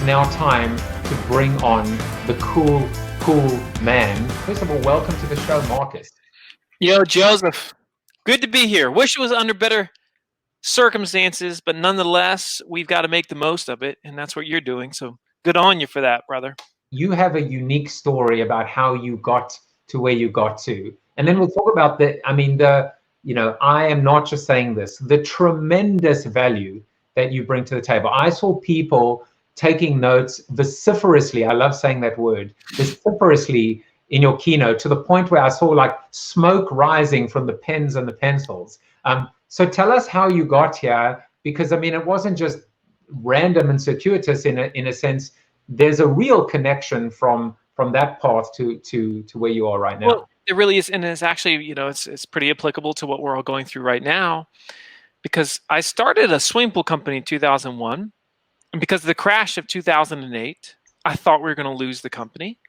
now time to bring on the cool man. First of all, welcome to the show, Marcus. Yo, Joseph, good to be here. Wish it was under better circumstances, but nonetheless, we've got to make the most of it, and that's what you're doing. So good on you for that, brother. You have a unique story about how you got to where you got to. And then we'll talk about I am not just saying this, the tremendous value that you bring to the table. I saw people taking notes vociferously. I love saying that word, vociferously in your keynote, to the point where I saw like smoke rising from the pens and the pencils. So tell us how you got here, because I mean, it wasn't just random and circuitous in a sense. There's a real connection from that path to where you are right now. Well, it really is, and it's actually, it's pretty applicable to what we're all going through right now, because I started a swimming pool company in 2001, and because of the crash of 2008, I thought we were going to lose the company,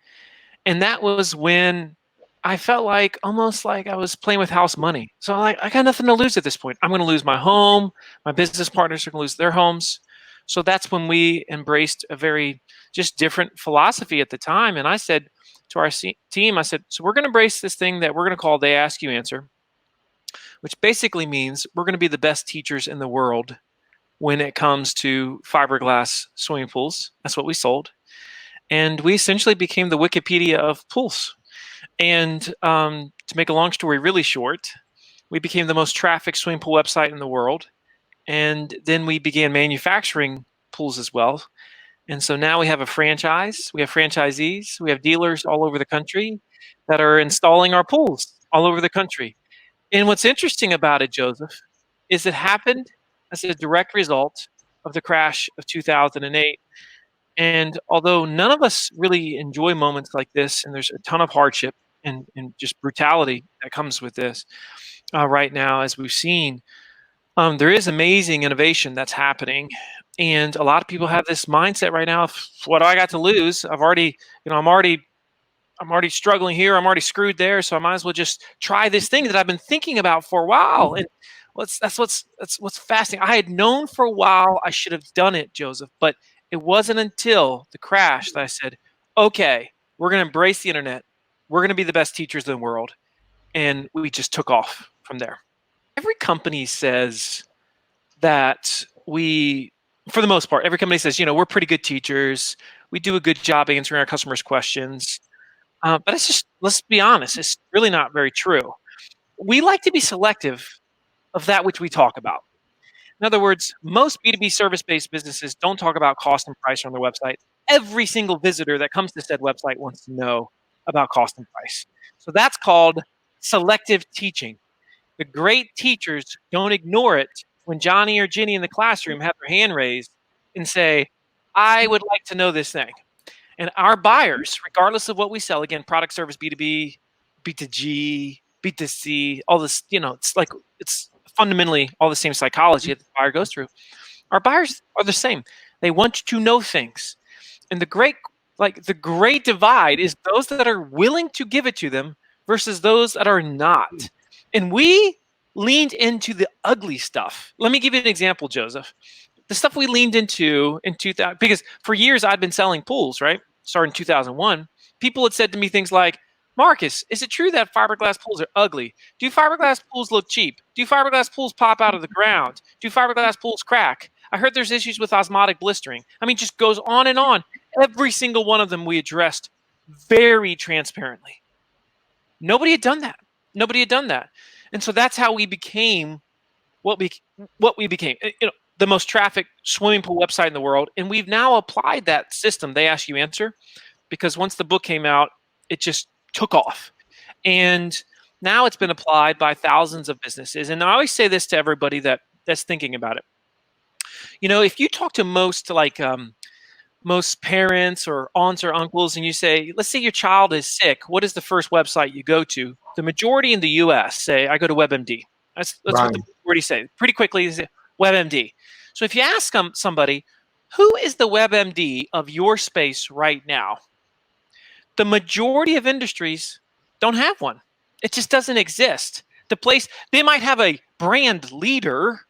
and that was when I felt like almost like I was playing with house money. So I got nothing to lose at this point. I'm going to lose my home. My business partners are going to lose their homes. So that's when we embraced a very just different philosophy at the time. And I said to our team, I said, so we're going to embrace this thing that we're going to call They Ask You Answer, which basically means we're going to be the best teachers in the world when it comes to fiberglass swimming pools. That's what we sold. And we essentially became the Wikipedia of pools. And to make a long story really short, we became the most trafficked swimming pool website in the world. And then we began manufacturing pools as well. And so now we have a franchise, we have franchisees, we have dealers all over the country that are installing our pools all over the country. And what's interesting about it, Joseph, is it happened as a direct result of the crash of 2008. And although none of us really enjoy moments like this, and there's a ton of hardship and just brutality that comes with this right now, as we've seen, there is amazing innovation that's happening, and a lot of people have this mindset right now of, what do I got to lose? I'm already struggling here. I'm already screwed there. So I might as well just try this thing that I've been thinking about for a while. And that's what's fascinating. I had known for a while I should have done it, Joseph, but it wasn't until the crash that I said, okay, we're going to embrace the internet. We're going to be the best teachers in the world. And we just took off from there. Every company says that for the most part, every company says, we're pretty good teachers. We do a good job answering our customers' questions. But it's just, let's be honest, it's really not very true. We like to be selective of that which we talk about. In other words, most B2B service-based businesses don't talk about cost and price on their website. Every single visitor that comes to said website wants to know about cost and price. So that's called selective teaching. The great teachers don't ignore it when Johnny or Ginny in the classroom have their hand raised and say, I would like to know this thing. And our buyers, regardless of what we sell, again, product, service, B2B, B2G, B2C, all this, it's fundamentally all the same psychology that the buyer goes through. Our buyers are the same. They want to know things. And the great divide is those that are willing to give it to them versus those that are not. And we leaned into the ugly stuff. Let me give you an example, Joseph. The stuff we leaned into in 2000, because for years I'd been selling pools, right? Starting in 2001. People had said to me things like, Marcus, is it true that fiberglass pools are ugly? Do fiberglass pools look cheap? Do fiberglass pools pop out of the ground? Do fiberglass pools crack? I heard there's issues with osmotic blistering. I mean, just goes on and on. Every single one of them we addressed very transparently. Nobody had done that. And so that's how we became what we became. The most trafficked swimming pool website in the world. And we've now applied that system, They Ask You Answer, because once the book came out, it just took off. And now it's been applied by thousands of businesses. And I always say this to everybody that's thinking about it. If you talk to most parents or aunts or uncles and you say, let's say your child is sick, what is the first website you go to? The majority in the US say, I go to WebMD. That's right. What the majority say. Pretty quickly, they say WebMD. So if you ask somebody, who is the WebMD of your space right now? The majority of industries don't have one. It just doesn't exist. They might have a brand leader,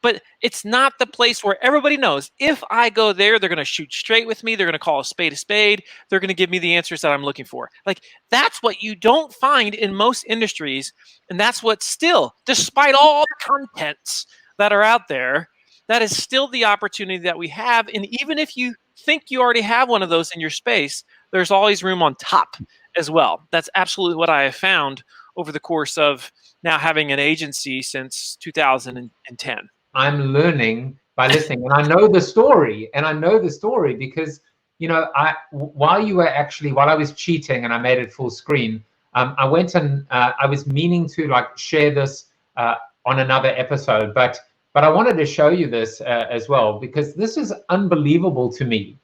but it's not the place where everybody knows if I go there, they're going to shoot straight with me. They're going to call a spade a spade. They're going to give me the answers that I'm looking for. Like, that's what you don't find in most industries. And that's what still, despite all the contents that are out there, that is still the opportunity that we have. And even if you think you already have one of those in your space, there's always room on top as well. That's absolutely what I have found over the course of now having an agency since 2010. I'm learning by listening, and I know the story, because, you know, while I was cheating and I made it full screen, I went and I was meaning to like share this on another episode, but I wanted to show you this as well, because this is unbelievable to me,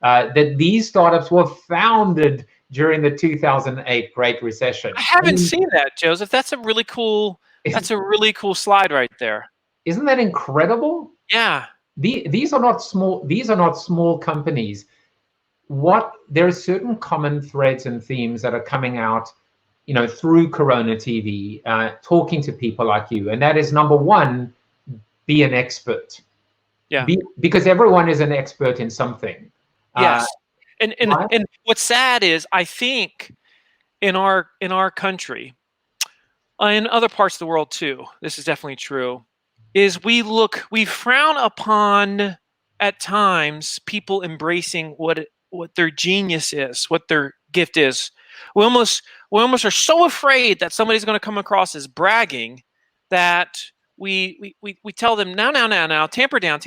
that these startups were founded during the 2008 Great Recession. I haven't seen that, Joseph. That's a really cool slide right there. Isn't that incredible? Yeah. These are not small companies. There are certain common threads and themes that are coming out, you know, through Corona TV, talking to people like you. And that is, number one, be an expert. Yeah. Because everyone is an expert in something. Yes. And what's sad is, I think in our country, in other parts of the world too, this is definitely true, is we frown upon at times people embracing what their genius is, what their gift is. We almost are so afraid that somebody's going to come across as bragging that we tell them, now, tamper down.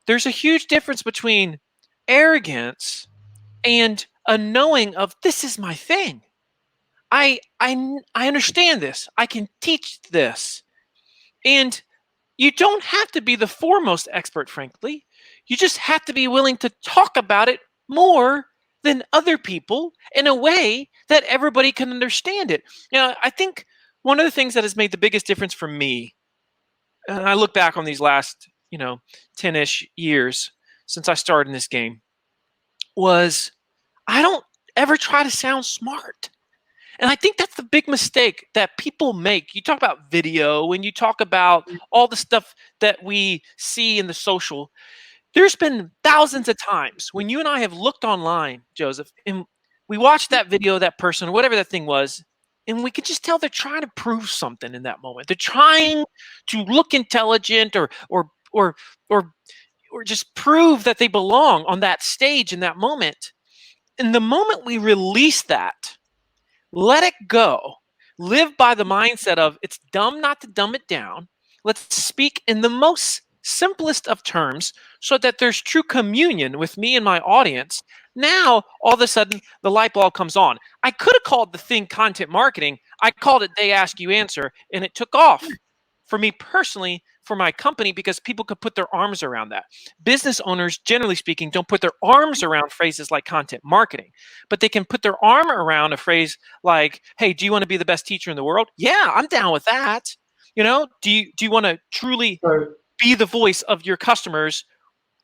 There's a huge difference between arrogance and a knowing of, this is my thing. I understand this. I can teach this. And you don't have to be the foremost expert, frankly. You just have to be willing to talk about it more than other people in a way that everybody can understand it. You know, I think one of the things that has made the biggest difference for me, and I look back on these last, 10-ish years since I started in this game, was I don't ever try to sound smart. And I think that's the big mistake that people make. You talk about video, when you talk about all the stuff that we see in the social, there's been thousands of times when you and I have looked online, Joseph, and we watched that video, that person, or whatever that thing was, and we could just tell they're trying to prove something in that moment. They're trying to look intelligent or just prove that they belong on that stage in that moment. And the moment we release that, let it go, live by the mindset of, it's dumb not to dumb it down. Let's speak in the most simplest of terms so that there's true communion with me and my audience. Now, all of a sudden, the light bulb comes on. I could have called the thing content marketing. I called it They Ask You Answer, and it took off for me personally, for my company, because people could put their arms around that. Business owners, generally speaking, don't put their arms around phrases like content marketing, but they can put their arm around a phrase like, hey, do you want to be the best teacher in the world? Yeah, I'm down with that. You know, do you want to truly be the voice of your customers,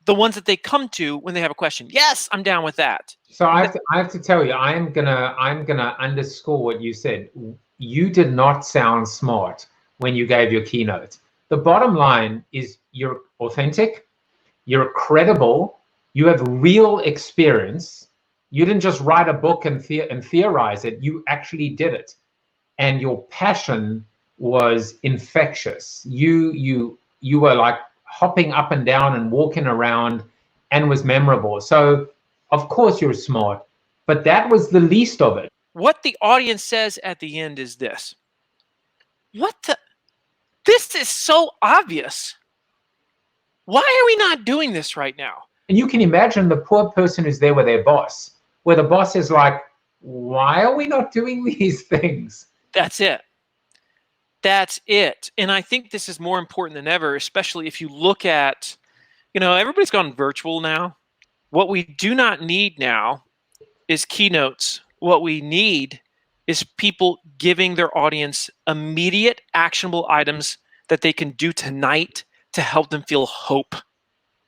the ones that they come to when they have a question? Yes, I'm down with that. So I have to tell you, I'm gonna underscore what you said. You did not sound smart when you gave your keynote. The bottom line is, you're authentic, you're credible, you have real experience. You didn't just write a book and theorize it. You actually did it, and your passion was infectious. You were like hopping up and down and walking around, and was memorable. So of course you're smart, but that was the least of it. What the audience says at the end is this: this is so obvious. Why are we not doing this right now? And you can imagine the poor person who's there with their boss, where the boss is like, why are we not doing these things? That's it. That's it. And I think this is more important than ever, especially if you look at, everybody's gone virtual now. What we do not need now is keynotes. What we need is people giving their audience immediate actionable items that they can do tonight to help them feel hope.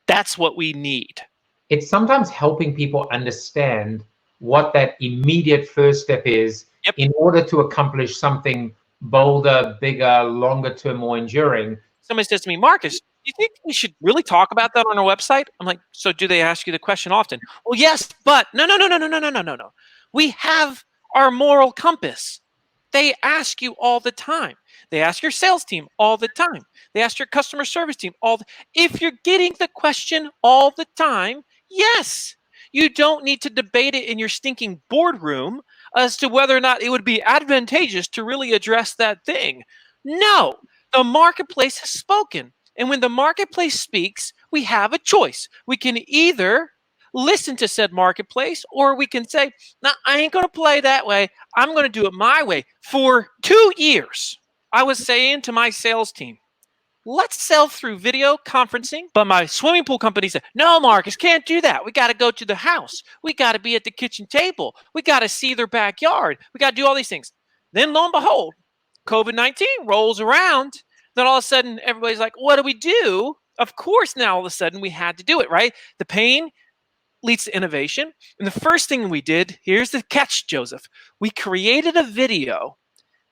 That's what we need. It's sometimes helping people understand what that immediate first step is in order to accomplish something bolder, bigger, longer term, more enduring. Somebody says to me, Marcus, you think we should really talk about that on our website? I'm like, so do they ask you the question often? Well, yes, but no. We have our moral compass. They ask you all the time. They ask your sales team all the time. They ask your customer service team if you're getting the question all the time, yes, you don't need to debate it in your stinking boardroom as to whether or not it would be advantageous to really address that thing. No, the marketplace has spoken. And when the marketplace speaks, we have a choice. We can either listen to said marketplace, or we can say, no, I ain't going to play that way. I'm going to do it my way. For 2 years, I was saying to my sales team, let's sell through video conferencing. But my swimming pool company said, no, Marcus, can't do that. We got to go to the house. We got to be at the kitchen table. We got to see their backyard. We got to do all these things. Then lo and behold, COVID-19 rolls around. Then all of a sudden, everybody's like, what do we do? Of course, now all of a sudden we had to do it, right? The pain leads to innovation. And the first thing we did, here's the catch, Joseph. We created a video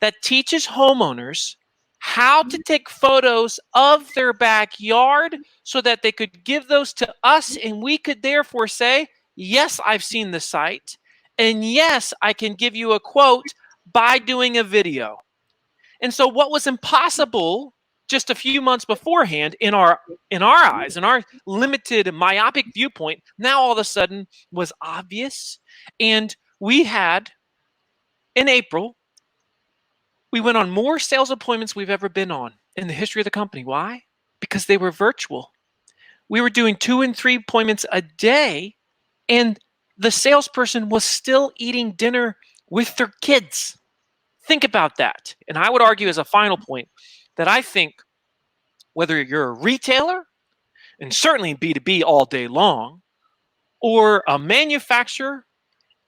that teaches homeowners how to take photos of their backyard so that they could give those to us, and we could therefore say, yes, I've seen the site, and yes, I can give you a quote by doing a video. And so what was impossible just a few months beforehand in our eyes, in our limited myopic viewpoint, now all of a sudden was obvious. And we had, in April, we went on more sales appointments we've ever been on in the history of the company. Why? Because they were virtual. We were doing 2 and 3 appointments a day, and the salesperson was still eating dinner with their kids. Think about that. And I would argue as a final point that I think whether you're a retailer, and certainly B2B all day long, or a manufacturer,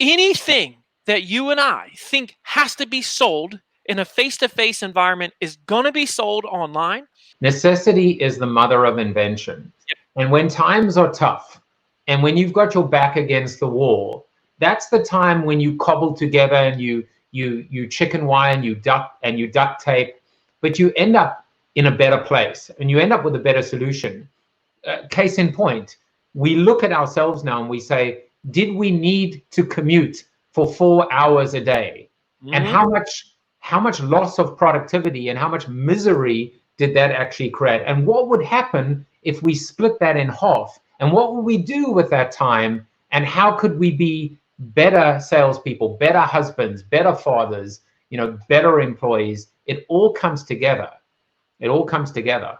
anything that you and I think has to be sold in a face-to-face environment is going to be sold online. Necessity is the mother of invention. Yep. And when times are tough, and when you've got your back against the wall, that's the time when you cobble together and you chicken wire and you duct tape, but you end up in a better place and you end up with a better solution. Case in point, we look at ourselves now and we say, did we need to commute for 4 hours a day? Mm-hmm. And how much loss of productivity and how much misery did that actually create? And what would happen if we split that in half? And what would we do with that time? And how could we be better salespeople, better husbands, better fathers, better employees? It all comes together. It all comes together.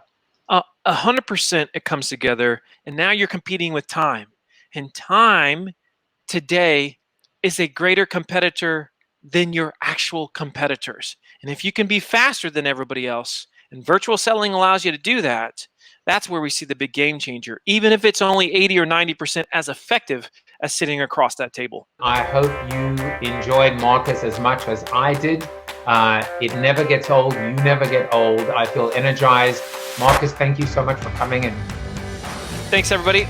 100% it comes together. And now you're competing with time. And time today is a greater competitor than your actual competitors. And if you can be faster than everybody else, and virtual selling allows you to do that, that's where we see the big game changer, even if it's only 80 or 90% as effective as sitting across that table. I hope you enjoyed Marcus as much as I did. It never gets old. You never get old. I feel energized. Marcus, thank you so much for coming in. Thanks, everybody.